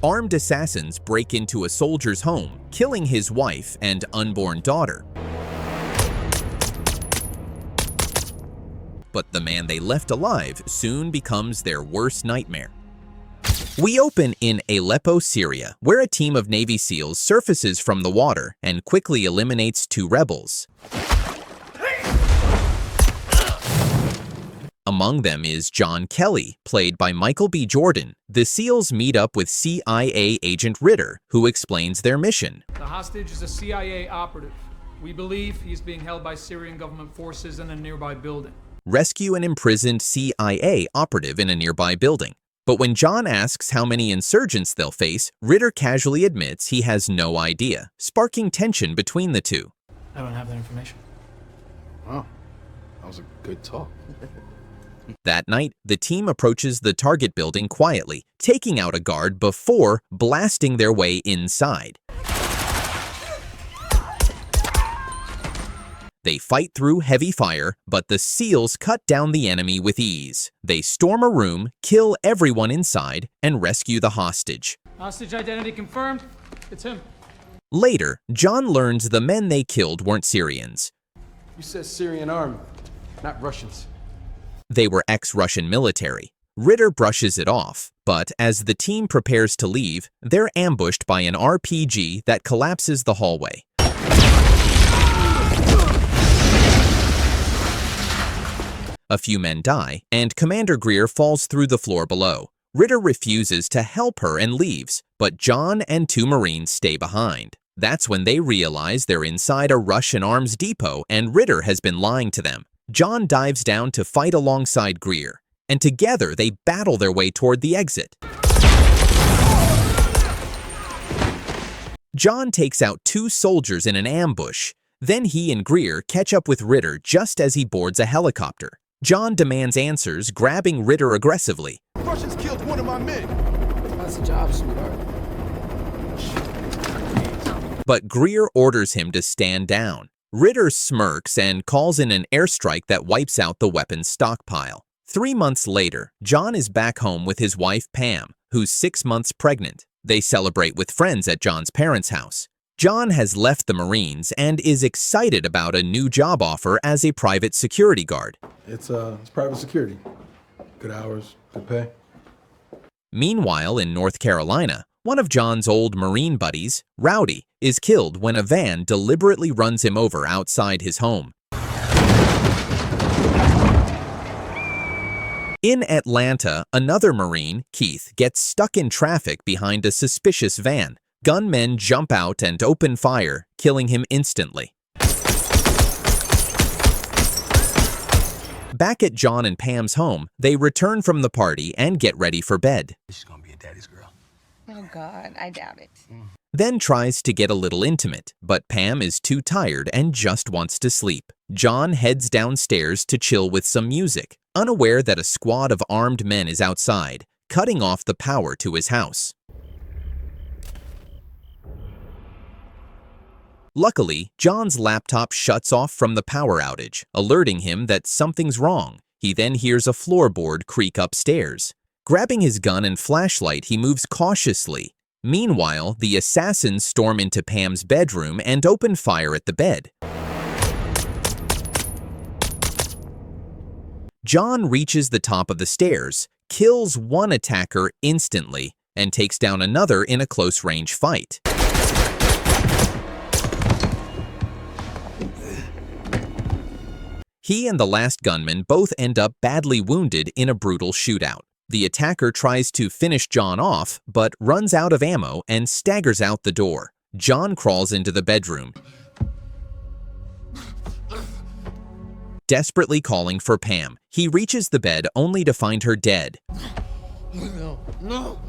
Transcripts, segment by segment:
Armed assassins break into a soldier's home, killing his wife and unborn daughter. But the man they left alive soon becomes their worst nightmare. We open in Aleppo, Syria, where a team of Navy SEALs surfaces from the water and quickly eliminates 2 rebels. Among them is John Kelly, played by Michael B. Jordan. The SEALs meet up with CIA agent Ritter, who explains their mission. The hostage is a CIA operative. We believe he's being held by Syrian government forces in a nearby building. Rescue an imprisoned CIA operative in a nearby building. But when John asks how many insurgents they'll face, Ritter casually admits he has no idea, sparking tension between the two. I don't have that information. Wow, that was a good talk. That night, the team approaches the target building quietly, taking out a guard before blasting their way inside. They fight through heavy fire, but the SEALs cut down the enemy with ease. They storm a room, kill everyone inside, and rescue the hostage. Hostage identity confirmed. It's him. Later, John learns the men they killed weren't Syrians. You said Syrian army, not Russians. They were ex-Russian military. Ritter brushes it off, but as the team prepares to leave, they're ambushed by an RPG that collapses the hallway. A few men die, and Commander Greer falls through the floor below. Ritter refuses to help her and leaves, but John and 2 Marines stay behind. That's when they realize they're inside a Russian arms depot and Ritter has been lying to them. John dives down to fight alongside Greer, and together they battle their way toward the exit. John takes out 2 soldiers in an ambush. Then he and Greer catch up with Ritter just as he boards a helicopter. John demands answers, grabbing Ritter aggressively. Russians killed one of my men. That's a job, sweetheart. But Greer orders him to stand down. Ritter smirks and calls in an airstrike that wipes out the weapons stockpile. 3 months later, John is back home with his wife Pam, who's 6 months pregnant. They celebrate with friends at John's parents' house. John has left the Marines and is excited about a new job offer as a private security guard. It's private security. Good hours, good pay. Meanwhile, in North Carolina, one of John's old Marine buddies, Rowdy, is killed when a van deliberately runs him over outside his home. In Atlanta, another Marine, Keith, gets stuck in traffic behind a suspicious van. Gunmen jump out and open fire, killing him instantly. Back at John and Pam's home, they return from the party and get ready for bed. She's gonna be a daddy's girl. Oh God, I doubt it. Then tries to get a little intimate, but Pam is too tired and just wants to sleep. John heads downstairs to chill with some music, unaware that a squad of armed men is outside, cutting off the power to his house. Luckily, John's laptop shuts off from the power outage, alerting him that something's wrong. He then hears a floorboard creak upstairs. Grabbing his gun and flashlight, he moves cautiously. Meanwhile, the assassins storm into Pam's bedroom and open fire at the bed. John reaches the top of the stairs, kills one attacker instantly, and takes down another in a close-range fight. He and the last gunman both end up badly wounded in a brutal shootout. The attacker tries to finish John off, but runs out of ammo and staggers out the door. John crawls into the bedroom, desperately calling for Pam. He reaches the bed only to find her dead. No.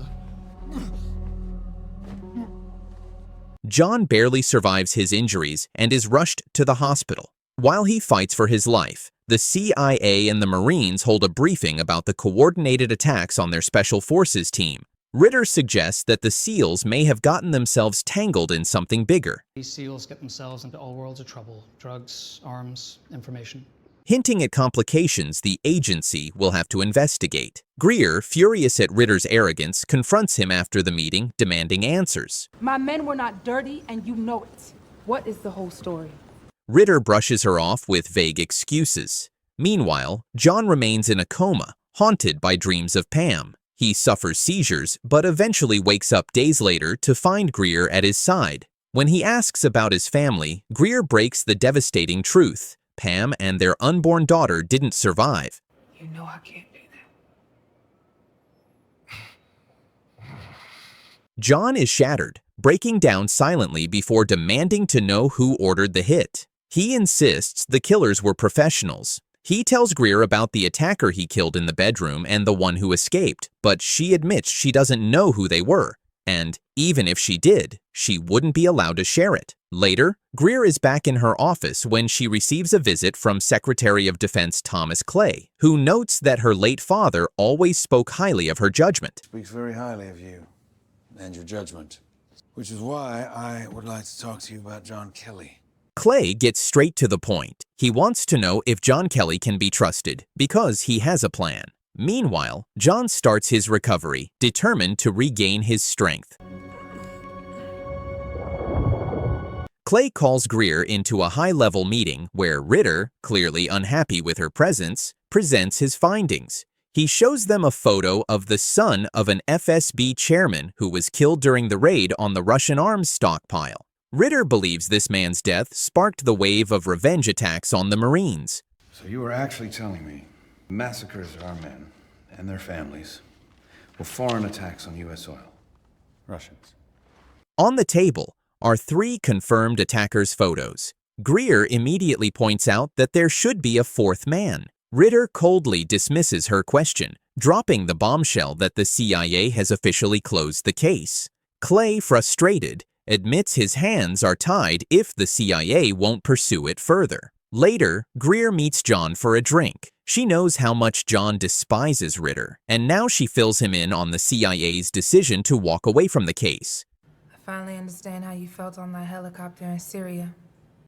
John barely survives his injuries and is rushed to the hospital. While he fights for his life, the CIA and the Marines hold a briefing about the coordinated attacks on their Special Forces team. Ritter suggests that the SEALs may have gotten themselves tangled in something bigger. These SEALs get themselves into all worlds of trouble. Drugs, arms, information. hinting at complications the agency will have to investigate. Greer, furious at Ritter's arrogance, confronts him after the meeting, demanding answers. My men were not dirty, and you know it. What is the whole story? Ritter brushes her off with vague excuses. Meanwhile, John remains in a coma, haunted by dreams of Pam. He suffers seizures, but eventually wakes up days later to find Greer at his side. When he asks about his family, Greer breaks the devastating truth. Pam and their unborn daughter didn't survive. You know I can't do that. John is shattered, breaking down silently before demanding to know who ordered the hit. He insists the killers were professionals. He tells Greer about the attacker he killed in the bedroom and the one who escaped, but she admits she doesn't know who they were. And even if she did, she wouldn't be allowed to share it. Later, Greer is back in her office when she receives a visit from Secretary of Defense Thomas Clay, who notes that her late father always spoke highly of her judgment. Speaks very highly of you and your judgment, which is why I would like to talk to you about John Kelly. Clay gets straight to the point. He wants to know if John Kelly can be trusted because he has a plan. Meanwhile, John starts his recovery, determined to regain his strength. Clay calls Greer into a high-level meeting where Ritter, clearly unhappy with her presence, presents his findings. He shows them a photo of the son of an FSB chairman who was killed during the raid on the Russian arms stockpile. Ritter believes this man's death sparked the wave of revenge attacks on the Marines. So you were actually telling me massacres of our men and their families were foreign attacks on U.S. soil? Russians. On the table are 3 confirmed attackers' photos. Greer immediately points out that there should be a 4th man. Ritter coldly dismisses her question, dropping the bombshell that the CIA has officially closed the case. Clay, frustrated, admits his hands are tied if the CIA won't pursue it further. Later, Greer meets John for a drink. She knows how much John despises Ritter, and now she fills him in on the CIA's decision to walk away from the case. I finally understand how you felt on that helicopter in Syria.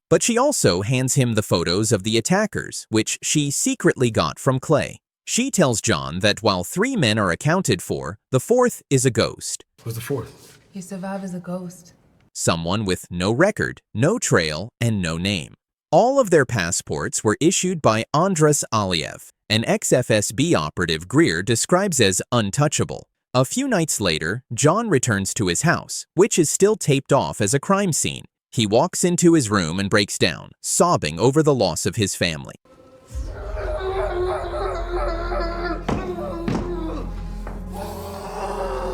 But she also hands him the photos of the attackers, which she secretly got from Clay. She tells John that while 3 men are accounted for, the 4th is a ghost. What's the 4th? He survived as a ghost. Someone with no record, no trail, and no name. All of their passports were issued by Andras Aliev, an ex-FSB operative Greer describes as untouchable. A few nights later, John returns to his house, which is still taped off as a crime scene. He walks into his room and breaks down, sobbing over the loss of his family.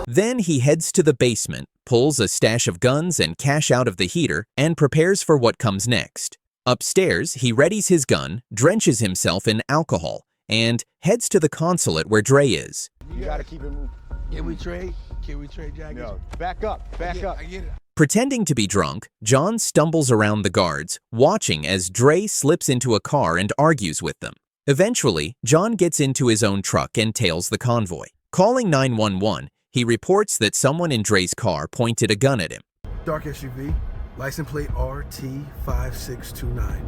Then he heads to the basement, pulls a stash of guns and cash out of the heater, and prepares for what comes next. Upstairs, he readies his gun, drenches himself in alcohol, and heads to the consulate where Dre is. You gotta keep it moving. Can we trade? Can we trade jackets? No, back up, back up. I get it. Pretending to be drunk, John stumbles around the guards, watching as Dre slips into a car and argues with them. Eventually, John gets into his own truck and tails the convoy. Calling 911, he reports that someone in Dre's car pointed a gun at him. Dark SUV, license plate RT5629.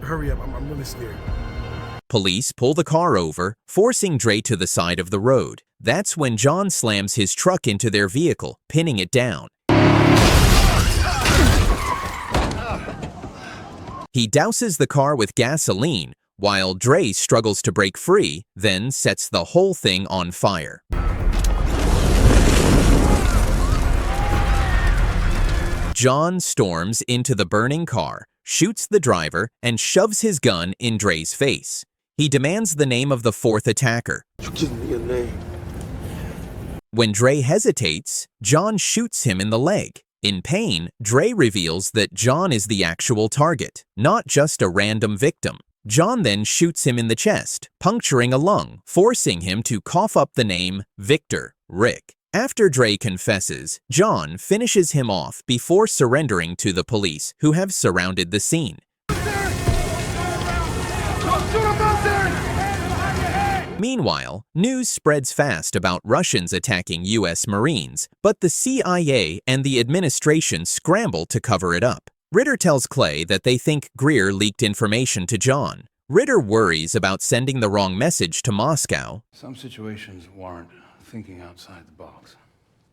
Hurry up, I'm really scared. Police pull the car over, forcing Dre to the side of the road. That's when John slams his truck into their vehicle, pinning it down. He douses the car with gasoline, while Dre struggles to break free, then sets the whole thing on fire. John storms into the burning car, shoots the driver, and shoves his gun in Dre's face. He demands the name of the 4th attacker. Give me a name. When Dre hesitates, John shoots him in the leg. In pain, Dre reveals that John is the actual target, not just a random victim. John then shoots him in the chest, puncturing a lung, forcing him to cough up the name Victor Rick. After Dre confesses, John finishes him off before surrendering to the police, who have surrounded the scene. Meanwhile, news spreads fast about Russians attacking U.S. Marines, but the CIA and the administration scramble to cover it up. Ritter tells Clay that they think Greer leaked information to John. Ritter worries about sending the wrong message to Moscow, Some situations warrant thinking outside the box.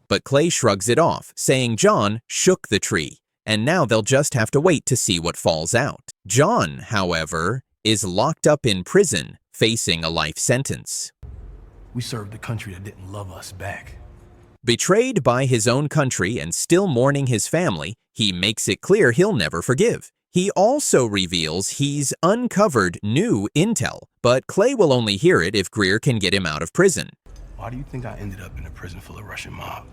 but Clay shrugs it off, saying John shook the tree, and now they'll just have to wait to see what falls out. John, however, is locked up in prison, facing a life sentence. We served a country that didn't love us back. Betrayed by his own country and still mourning his family, he makes it clear he'll never forgive. He also reveals he's uncovered new intel, but Clay will only hear it if Greer can get him out of prison. Why do you think I ended up in a prison full of Russian mob?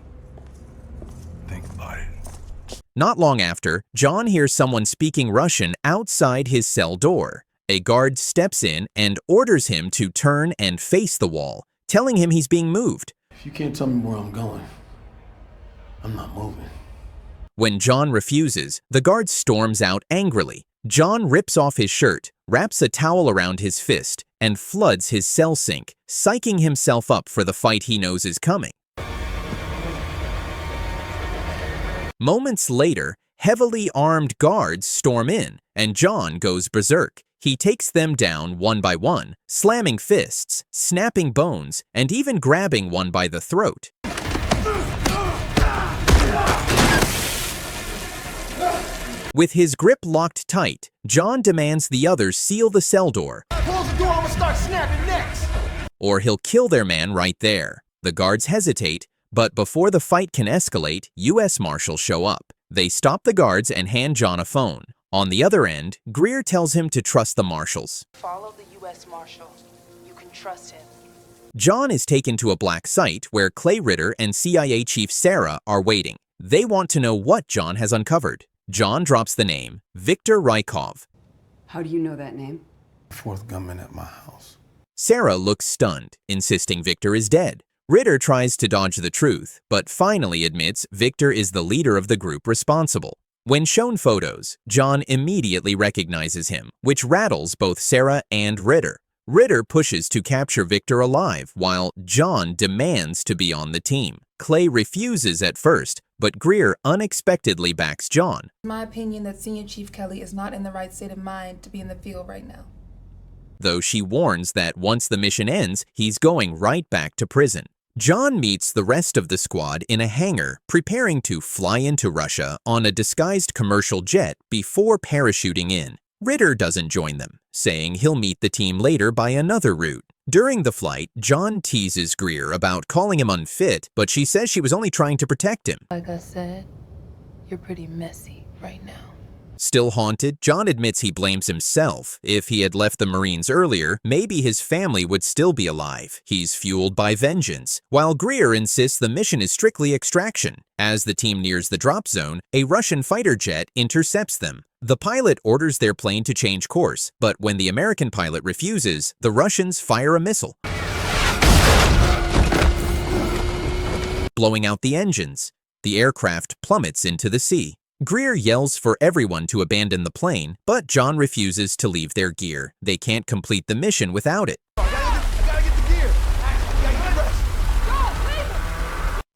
Think about it. Not long after, John hears someone speaking Russian outside his cell door. A guard steps in and orders him to turn and face the wall, telling him he's being moved. If you can't tell me where I'm going, I'm not moving. When John refuses, the guard storms out angrily. John rips off his shirt, wraps a towel around his fist, and floods his cell sink, psyching himself up for the fight he knows is coming. Moments later, heavily armed guards storm in, and John goes berserk. He takes them down one by one, slamming fists, snapping bones, and even grabbing one by the throat. With his grip locked tight, John demands the others seal the cell door. Close the door, I'm gonna start snapping necks. Or he'll kill their man right there. The guards hesitate, but before the fight can escalate, U.S. Marshals show up. They stop the guards and hand John a phone. On the other end, Greer tells him to trust the Marshals. Follow the U.S. Marshal. You can trust him. John is taken to a black site where Clay Ritter and CIA Chief Sarah are waiting. They want to know what John has uncovered. John drops the name, Viktor Rykov. How do you know that name? Fourth gunman at my house. Sarah looks stunned, insisting Viktor is dead. Ritter tries to dodge the truth, but finally admits Viktor is the leader of the group responsible. When shown photos, John immediately recognizes him, which rattles both Sarah and Ritter. Ritter pushes to capture Viktor alive, while John demands to be on the team. Clay refuses at first, but Greer unexpectedly backs John. It's my opinion that Senior Chief Kelly is not in the right state of mind to be in the field right now. Though she warns that once the mission ends, he's going right back to prison. John meets the rest of the squad in a hangar, preparing to fly into Russia on a disguised commercial jet before parachuting in. Ritter doesn't join them, saying he'll meet the team later by another route. During the flight, John teases Greer about calling him unfit, but she says she was only trying to protect him. Like I said, you're pretty messy right now. Still haunted, John admits he blames himself. If he had left the Marines earlier, maybe his family would still be alive. He's fueled by vengeance, while Greer insists the mission is strictly extraction. As the team nears the drop zone, a Russian fighter jet intercepts them. The pilot orders their plane to change course, but when the American pilot refuses, the Russians fire a missile, blowing out the engines. The aircraft plummets into the sea. Greer yells for everyone to abandon the plane, but John refuses to leave their gear. They can't complete the mission without it. I gotta get the gear. I gotta get rest.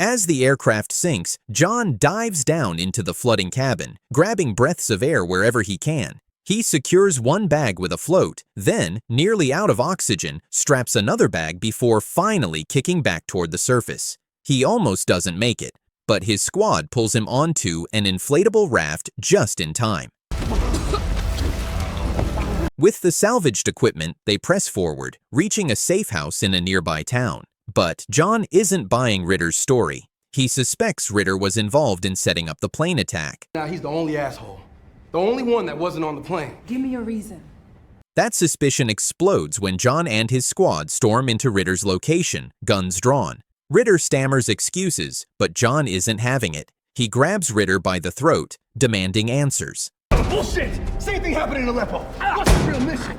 As the aircraft sinks, John dives down into the flooding cabin, grabbing breaths of air wherever he can. He secures one bag with a float, then, nearly out of oxygen, straps another bag before finally kicking back toward the surface. He almost doesn't make it, but his squad pulls him onto an inflatable raft just in time. With the salvaged equipment, they press forward, reaching a safe house in a nearby town. But John isn't buying Ritter's story. He suspects Ritter was involved in setting up the plane attack. Now he's the only asshole. The only one that wasn't on the plane. Give me a reason. That suspicion explodes when John and his squad storm into Ritter's location, guns drawn. Ritter stammers excuses, but John isn't having it. He grabs Ritter by the throat, demanding answers. Bullshit! Same thing happened in Aleppo. What's the real mission?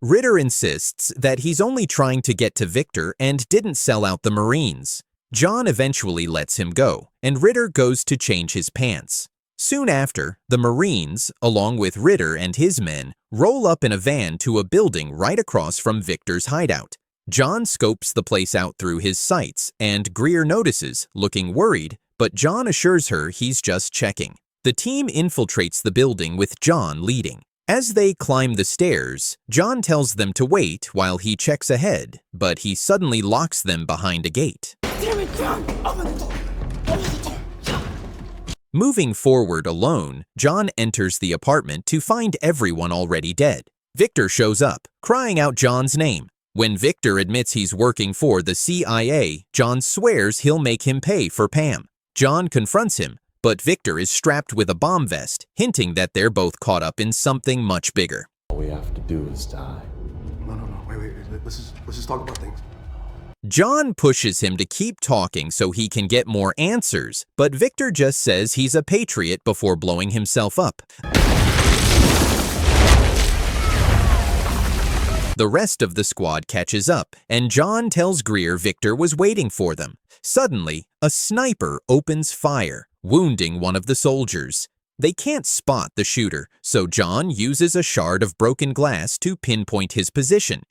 Ritter insists that he's only trying to get to Viktor and didn't sell out the Marines. John eventually lets him go, and Ritter goes to change his pants. Soon after, the Marines, along with Ritter and his men, roll up in a van to a building right across from Viktor's hideout. John scopes the place out through his sights, and Greer notices, looking worried, but John assures her he's just checking. The team infiltrates the building with John leading. As they climb the stairs, John tells them to wait while he checks ahead, but he suddenly locks them behind a gate. Damn it, John! Open the door! Open the door! Moving forward alone, John enters the apartment to find everyone already dead. Victor shows up, crying out John's name. When Victor admits he's working for the CIA, John swears he'll make him pay for Pam. John confronts him, but Victor is strapped with a bomb vest, hinting that they're both caught up in something much bigger. All we have to do is die. No. Wait. Let's just talk about things. John pushes him to keep talking so he can get more answers, but Victor just says he's a patriot before blowing himself up. The rest of the squad catches up, and John tells Greer Victor was waiting for them. Suddenly, a sniper opens fire, wounding one of the soldiers. They can't spot the shooter, so John uses a shard of broken glass to pinpoint his position.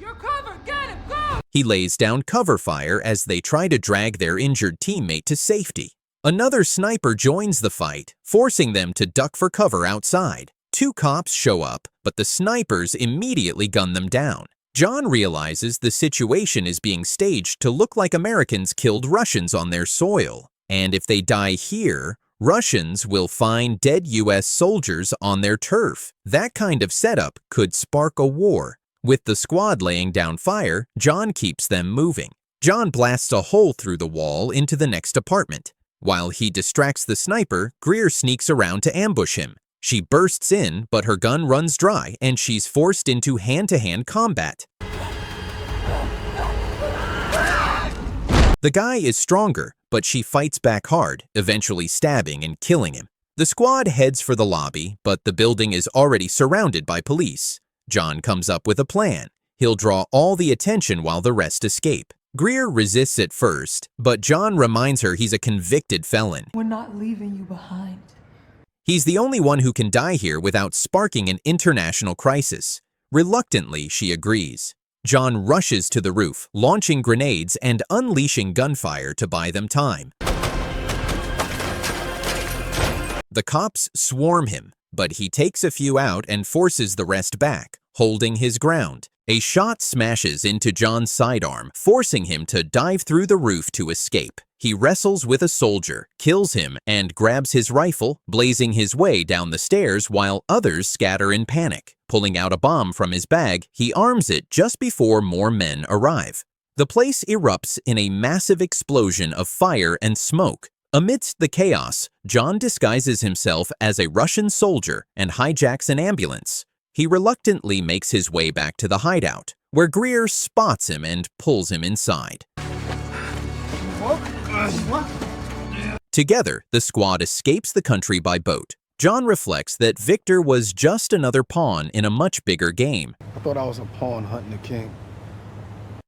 You're covered! Get him! Go! He lays down cover fire as they try to drag their injured teammate to safety. Another sniper joins the fight, forcing them to duck for cover outside. 2 cops show up, but the snipers immediately gun them down. John realizes the situation is being staged to look like Americans killed Russians on their soil. And if they die here, Russians will find dead US soldiers on their turf. That kind of setup could spark a war. With the squad laying down fire, John keeps them moving. John blasts a hole through the wall into the next apartment. While he distracts the sniper, Greer sneaks around to ambush him. She bursts in, but her gun runs dry and she's forced into hand-to-hand combat. The guy is stronger, but she fights back hard, eventually stabbing and killing him. The squad heads for the lobby, but the building is already surrounded by police. John comes up with a plan. He'll draw all the attention while the rest escape. Greer resists at first, but John reminds her he's a convicted felon. We're not leaving you behind. He's the only one who can die here without sparking an international crisis. Reluctantly, she agrees. John rushes to the roof, launching grenades and unleashing gunfire to buy them time. The cops swarm him, but he takes a few out and forces the rest back, holding his ground. A shot smashes into John's sidearm, forcing him to dive through the roof to escape. He wrestles with a soldier, kills him, and grabs his rifle, blazing his way down the stairs while others scatter in panic. Pulling out a bomb from his bag, he arms it just before more men arrive. The place erupts in a massive explosion of fire and smoke. Amidst the chaos, John disguises himself as a Russian soldier and hijacks an ambulance. He reluctantly makes his way back to the hideout, where Greer spots him and pulls him inside. Together, the squad escapes the country by boat. John reflects that Victor was just another pawn in a much bigger game. I thought I was a pawn hunting a king.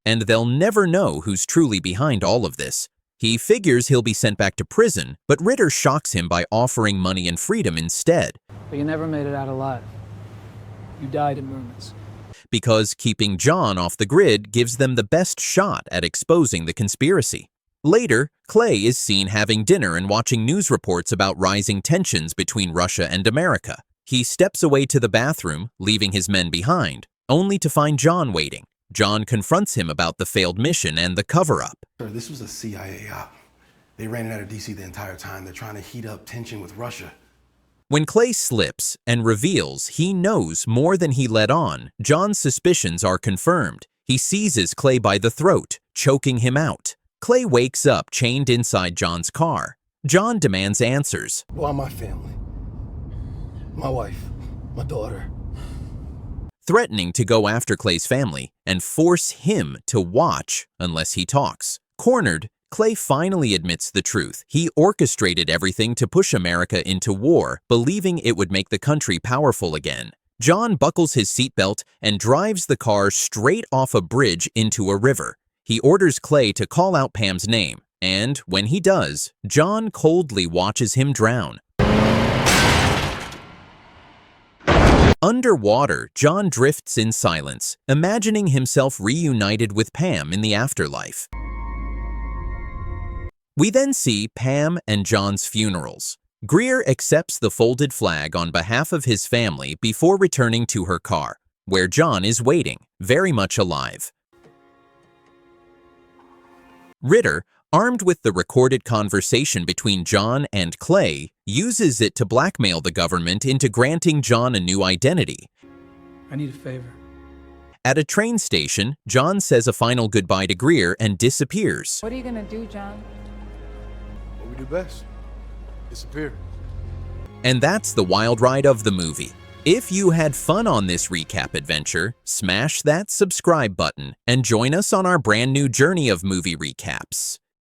And they'll never know who's truly behind all of this. He figures he'll be sent back to prison, but Ritter shocks him by offering money and freedom instead. But you never made it out alive. You died in rumors. Because keeping John off the grid gives them the best shot at exposing the conspiracy. Later, Clay is seen having dinner and watching news reports about rising tensions between Russia and America. He steps away to the bathroom, leaving his men behind, only to find John waiting. John confronts him about the failed mission and the cover-up. Sir, this was a CIA op. They ran it out of DC the entire time. They're trying to heat up tension with Russia. When Clay slips and reveals he knows more than he let on, John's suspicions are confirmed. He seizes Clay by the throat, choking him out. Clay wakes up chained inside John's car. John demands answers. Why my family? My wife, my daughter. Threatening to go after Clay's family and force him to watch unless he talks. Cornered, Clay finally admits the truth. He orchestrated everything to push America into war, believing it would make the country powerful again. John buckles his seatbelt and drives the car straight off a bridge into a river. He orders Clay to call out Pam's name, and when he does, John coldly watches him drown. Underwater, John drifts in silence, imagining himself reunited with Pam in the afterlife. We then see Pam and John's funerals. Greer accepts the folded flag on behalf of his family before returning to her car, where John is waiting, very much alive. Ritter, armed with the recorded conversation between John and Clay, uses it to blackmail the government into granting John a new identity. I need a favor. At a train station, John says a final goodbye to Greer and disappears. What are you gonna do, John? What we do best. Disappear. And that's the wild ride of the movie. If you had fun on this recap adventure, smash that subscribe button and join us on our brand new journey of movie recaps.